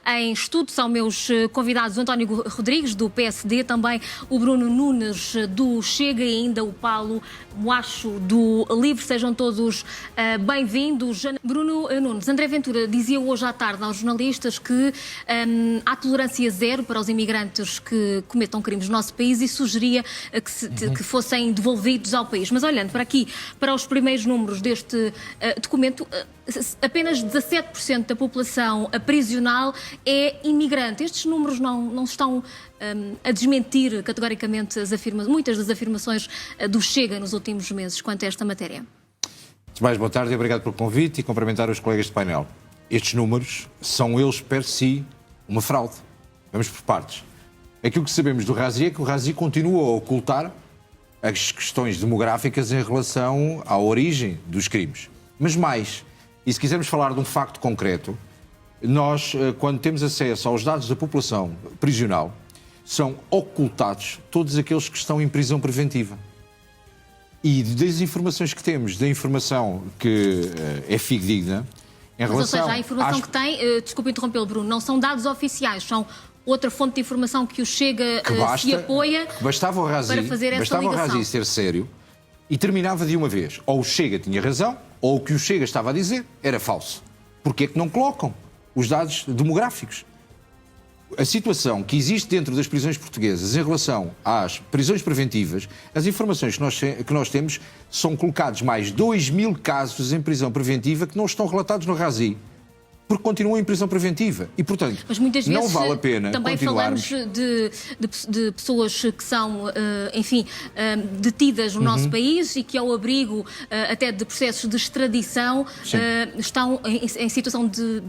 em estudo. São meus convidados o António Rodrigues, do PSD, também o Bruno Nunes, do Chega, e ainda o Paulo Moacho, do LIVRE. Sejam todos bem-vindos. Bruno Nunes, André Ventura dizia hoje à tarde aos jornalistas que há tolerância zero para os imigrantes que cometam crimes no nosso país e sugeria que fossem devolvidos ao país. Mas olhando para aqui, para os primeiros números deste documento, apenas 17% da população prisional é imigrante. Estes números não estão a desmentir categoricamente muitas das afirmações do Chega nos últimos meses quanto a esta matéria? Mais boa tarde e obrigado pelo convite e cumprimentar os colegas de painel. Estes números são eles per si uma fraude. Vamos por partes. Aquilo que sabemos do Razi é que o Razi continua a ocultar as questões demográficas em relação à origem dos crimes. Mas mais, e se quisermos falar de um facto concreto, nós, quando temos acesso aos dados da população prisional, são ocultados todos aqueles que estão em prisão preventiva. E das informações que temos, da informação que é fidedigna, em relação... Mas, ou seja, a informação que tem, desculpe interrompê-lo, Bruno, não são dados oficiais, são outra fonte de informação que o Chega se apoia bastava o Razi, para fazer essa bastava ligação. O Razi ser sério e terminava de uma vez. Ou o Chega tinha razão, ou o que o Chega estava a dizer era falso. Porquê é que não colocam os dados demográficos? A situação que existe dentro das prisões portuguesas em relação às prisões preventivas, as informações que nós temos são colocados mais 2.000 casos em prisão preventiva que não estão relatados no Razi, porque continuam em prisão preventiva. E, portanto, mas muitas vezes não vale a pena também continuarmos... falamos de pessoas que são, enfim, detidas no nosso país e que, ao abrigo até de processos de extradição, estão em situação de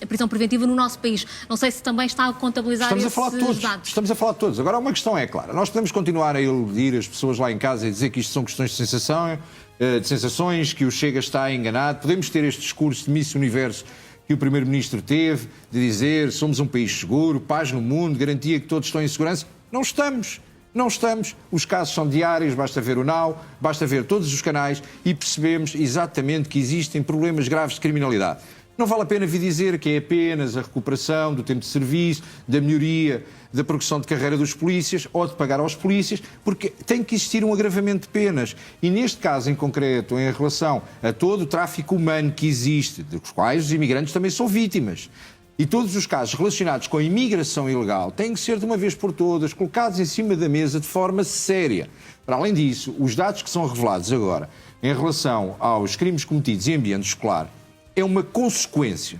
prisão preventiva no nosso país. Não sei se também está a contabilizar esses dados. Estamos a falar de todos. Agora, uma questão é clara. Nós podemos continuar a iludir as pessoas lá em casa e dizer que isto são questões de sensações, que o Chega está enganado. Podemos ter este discurso de Miss Universo que o Primeiro-Ministro teve, de dizer somos um país seguro, paz no mundo, garantia que todos estão em segurança. Não estamos. Não estamos. Os casos são diários, basta ver o NAU, basta ver todos os canais e percebemos exatamente que existem problemas graves de criminalidade. Não vale a pena vir dizer que é apenas a recuperação do tempo de serviço, da melhoria da progressão de carreira dos polícias ou de pagar aos polícias, porque tem que existir um agravamento de penas. E neste caso em concreto, em relação a todo o tráfico humano que existe, dos quais os imigrantes também são vítimas, e todos os casos relacionados com a imigração ilegal têm que ser de uma vez por todas colocados em cima da mesa de forma séria. Para além disso, os dados que são revelados agora em relação aos crimes cometidos em ambiente escolar é uma consequência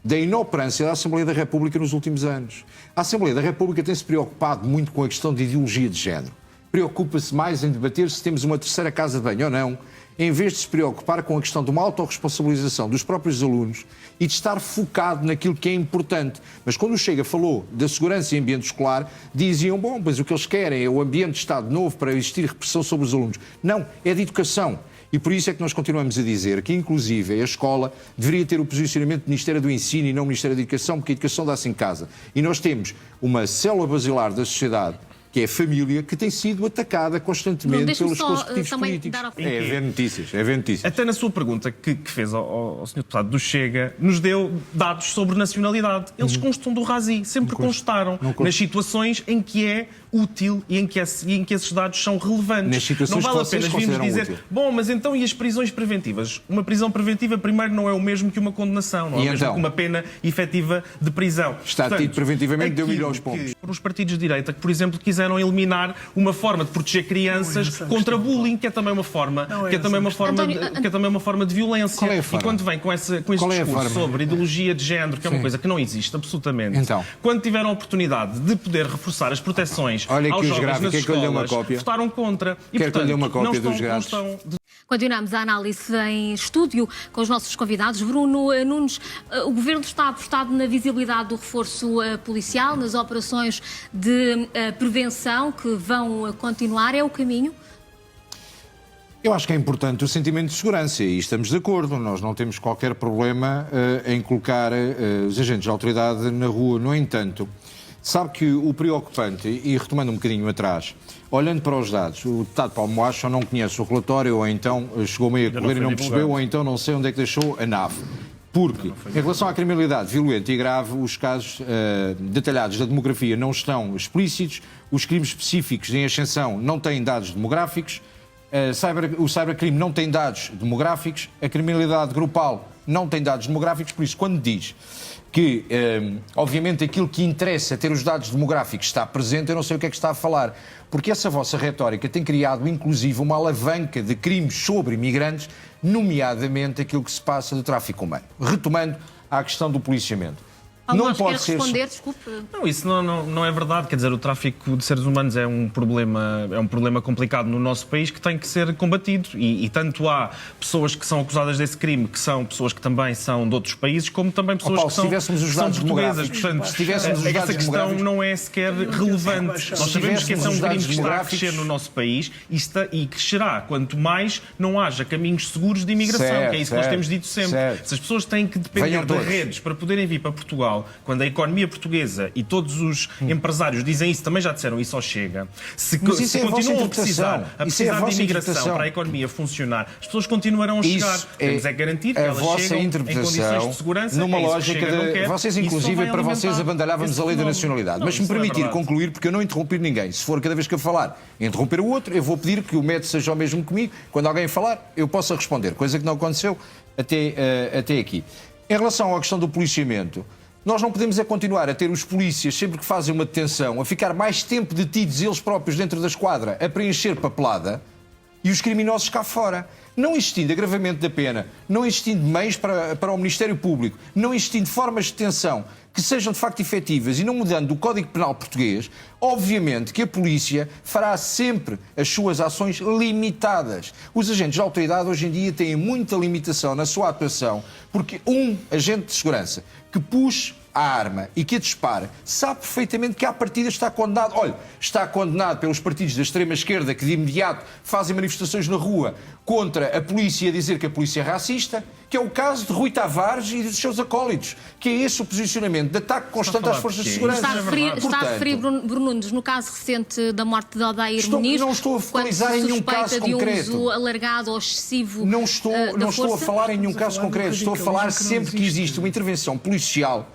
da inoperância da Assembleia da República nos últimos anos. A Assembleia da República tem-se preocupado muito com a questão de ideologia de género. Preocupa-se mais em debater se temos uma terceira casa de banho ou não, em vez de se preocupar com a questão de uma autorresponsabilização dos próprios alunos e de estar focado naquilo que é importante. Mas quando o Chega falou da segurança em ambiente escolar, diziam, bom, mas o que eles querem é o ambiente de Estado novo para existir repressão sobre os alunos. Não, é de educação. E por isso é que nós continuamos a dizer que, inclusive, a escola deveria ter o posicionamento do Ministério do Ensino e não do Ministério da Educação, porque a educação dá-se em casa. E nós temos uma célula basilar da sociedade, que é a família, que tem sido atacada constantemente pelos consecutivos políticos. É ver notícias, é ver notícias. Até na sua pergunta que fez ao Sr. Deputado do Chega, nos deu dados sobre nacionalidade. Eles constam do Razi, sempre constaram nas situações em que é útil e em que esses dados são relevantes. Não vale a pena virmos dizer, útil. Bom, mas então e as prisões preventivas? Uma prisão preventiva, primeiro, não é o mesmo que uma condenação, não é o mesmo que uma pena efetiva de prisão. Está tido preventivamente, deu milhões de pontos. Os partidos de direita, que, por exemplo, quiseram eliminar uma forma de proteger crianças contra bullying, que é também uma forma, que é também uma forma de violência. E quando vem com este discurso sobre ideologia de género, que é uma coisa que não existe absolutamente, quando tiveram a oportunidade de poder reforçar as proteções aos jovens nas escolas, votaram contra. E, Quer que eu lhe dê uma cópia dos gráficos? Continuamos a análise em estúdio com os nossos convidados. Bruno Nunes, o Governo está apostado na visibilidade do reforço policial, nas operações de prevenção que vão continuar. É o caminho? Eu acho que é importante o sentimento de segurança e estamos de acordo. Nós não temos qualquer problema em colocar os agentes de autoridade na rua. No entanto, sabe que o preocupante, e retomando um bocadinho atrás, olhando para os dados, o deputado Paulo Moacho não conhece o relatório, ou então chegou meio a correr e não percebeu, ou então não sei onde é que deixou a nave. Porque, em relação à criminalidade violenta e grave, os casos detalhados da demografia não estão explícitos, os crimes específicos em ascensão não têm dados demográficos, o cybercrime não tem dados demográficos, a criminalidade grupal não tem dados demográficos, por isso, quando diz que, obviamente, aquilo que interessa ter os dados demográficos está presente, eu não sei o que é que está a falar, porque essa vossa retórica tem criado, inclusive, uma alavanca de crimes sobre imigrantes, nomeadamente aquilo que se passa do tráfico humano. Retomando à questão do policiamento. Não pode ser... responder, desculpe. Não, isso não é verdade. Quer dizer, o tráfico de seres humanos é um problema complicado no nosso país que tem que ser combatido. E tanto há pessoas que são acusadas desse crime, que são pessoas que também são de outros países, como também pessoas que são portuguesas. Portanto, essa questão não é sequer relevante. Nós sabemos que esse é um crime que está a crescer no nosso país e crescerá quanto mais não haja caminhos seguros de imigração, que é isso que nós temos dito sempre. Se as pessoas têm que depender de redes para poderem vir para Portugal, quando a economia portuguesa e todos os empresários dizem isso, também já disseram isso ao Chega, se continuam a precisar de imigração para a economia funcionar, as pessoas continuarão a chegar. Temos é garantir que elas chegam em condições de segurança. Numa lógica de... Vocês, inclusive, para vocês abandalhávamos a lei da nacionalidade. Mas se me permitir concluir, porque eu não interrompi ninguém. Se for cada vez que eu falar interromper o outro, eu vou pedir que o método seja o mesmo comigo. Quando alguém falar, eu possa responder. Coisa que não aconteceu até aqui. Em relação à questão do policiamento, nós não podemos continuar a ter os polícias, sempre que fazem uma detenção, a ficar mais tempo detidos eles próprios dentro da esquadra, a preencher papelada, e os criminosos cá fora. Não existindo agravamento da pena, não existindo meios para o Ministério Público, não existindo formas de detenção que sejam de facto efetivas e não mudando o Código Penal português, obviamente que a polícia fará sempre as suas ações limitadas. Os agentes de autoridade hoje em dia têm muita limitação na sua atuação, porque um agente de segurança que puxe a arma e que a dispare sabe perfeitamente que à partida está condenado. Olha, está condenado pelos partidos da extrema-esquerda que de imediato fazem manifestações na rua contra a polícia a dizer que a polícia é racista, que é o caso de Rui Tavares e dos seus acólitos, que é esse o posicionamento de ataque constante às forças de segurança. Está a referir, Bruno Nunes, no caso recente da morte de Odair Muniz, não estou a focalizar em nenhum caso concreto. De um uso alargado ou excessivo Não estou a falar em nenhum caso concreto. Estou a falar sempre que existe uma intervenção policial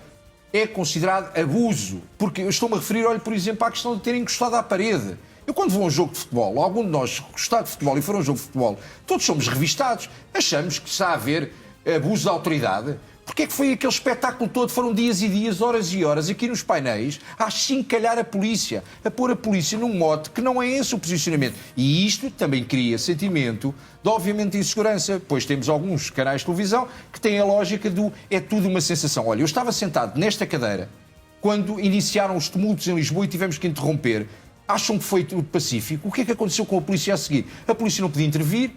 é considerado abuso. Porque eu estou-me a referir, olha, por exemplo, à questão de terem encostado à parede. Eu, quando vou a um jogo de futebol, algum de nós gostar de futebol e for a um jogo de futebol, todos somos revistados. Achamos que está a haver abuso de autoridade. Porque é que foi aquele espetáculo todo? Foram dias e dias, horas e horas, aqui nos painéis, a chincalhar a polícia, a pôr a polícia num mote que não é esse o posicionamento. E isto também cria sentimento de, obviamente, insegurança, pois temos alguns canais de televisão que têm a lógica do é tudo uma sensação. Olha, eu estava sentado nesta cadeira quando iniciaram os tumultos em Lisboa e tivemos que interromper. Acham que foi tudo pacífico? O que é que aconteceu com a polícia a seguir? A polícia não podia intervir.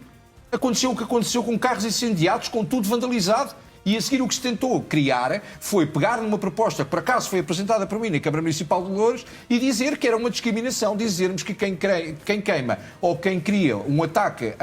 Aconteceu o que aconteceu com carros incendiados, com tudo vandalizado. E a seguir o que se tentou criar foi pegar numa proposta que por acaso foi apresentada por mim na Câmara Municipal de Loures e dizer que era uma discriminação, dizermos que quem queima ou quem cria um ataque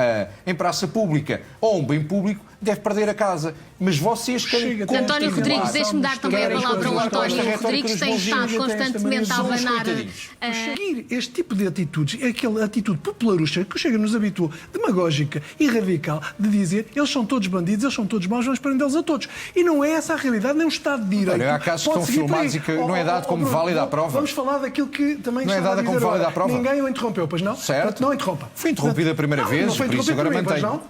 em praça pública ou um bem público deve perder a casa. Mas vocês querem... António Rodrigues, deixe-me dar também a palavra ao António Rodrigues, tem estado constantemente a abanar... Seguir este tipo de atitudes é aquela atitude popularucha que o Chega nos habituou, demagógica e radical, de dizer eles são todos bandidos, eles são todos maus, vamos prendê-los a todos. E não é essa a realidade, nem o Estado de Direito. Há casos que estão filmados e que não é dado como válida a prova. Vamos falar daquilo que também não é dada como válida a prova. Ninguém o interrompeu, pois não? Certo. Portanto, não interrompa. Foi interrompida a primeira vez, por isso agora mantém. Não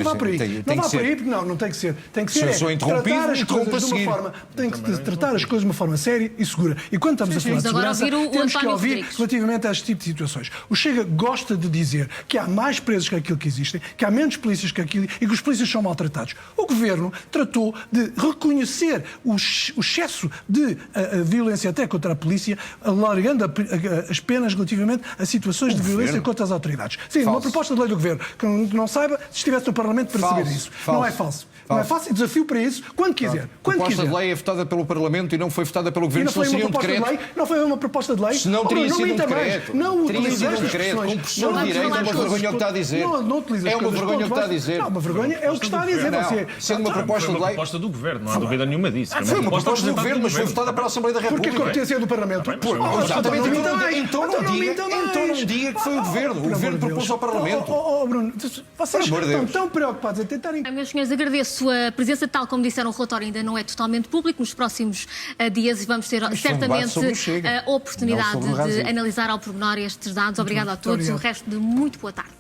vá por aí. Não vá por aí, porque não tem que ser. Tem que ser. Se eu sou interrompido, interrompa a seguir. Tem que tratar as coisas de uma forma séria e segura. E quando estamos a falar de segurança, temos que ouvir relativamente a este tipo de situações. O Chega gosta de dizer que há mais presos que aquilo que existem, que há menos polícias que aquilo e que os polícias são maltratados. O Governo tratou de reconhecer o excesso de violência até contra a polícia, alargando as penas relativamente a situações de violência contra as autoridades. Sim, uma proposta de lei do Governo. Que não saiba, se estivesse no Parlamento para saber isso. Não é falso. Não é fácil, desafio para isso, quando quiser. A proposta de lei é votada pelo Parlamento e não foi votada pelo Governo. Não foi uma proposta de lei? Não foi uma proposta de lei? Se não teria sido um decreto. Não teria sido um decreto. Com o professor de Direito é uma vergonha o que está a dizer. É uma vergonha o que está a dizer. Não, uma vergonha é o que está a dizer. Sendo uma proposta de lei... Foi uma proposta do Governo, não há dúvida nenhuma disso. Foi uma proposta do Governo, mas foi votada pela Assembleia da República. Porque a competência é do Parlamento. Então não diga que foi o Governo. O Governo propôs ao Parlamento. Bruno, vocês estão tão preocupados em tentarem... Meus senhores, agradeço sua presença, tal como disseram, o relatório ainda não é totalmente público. Nos próximos dias vamos ter certamente a oportunidade de analisar ao pormenor estes dados. Obrigada a todos. O resto de muito boa tarde.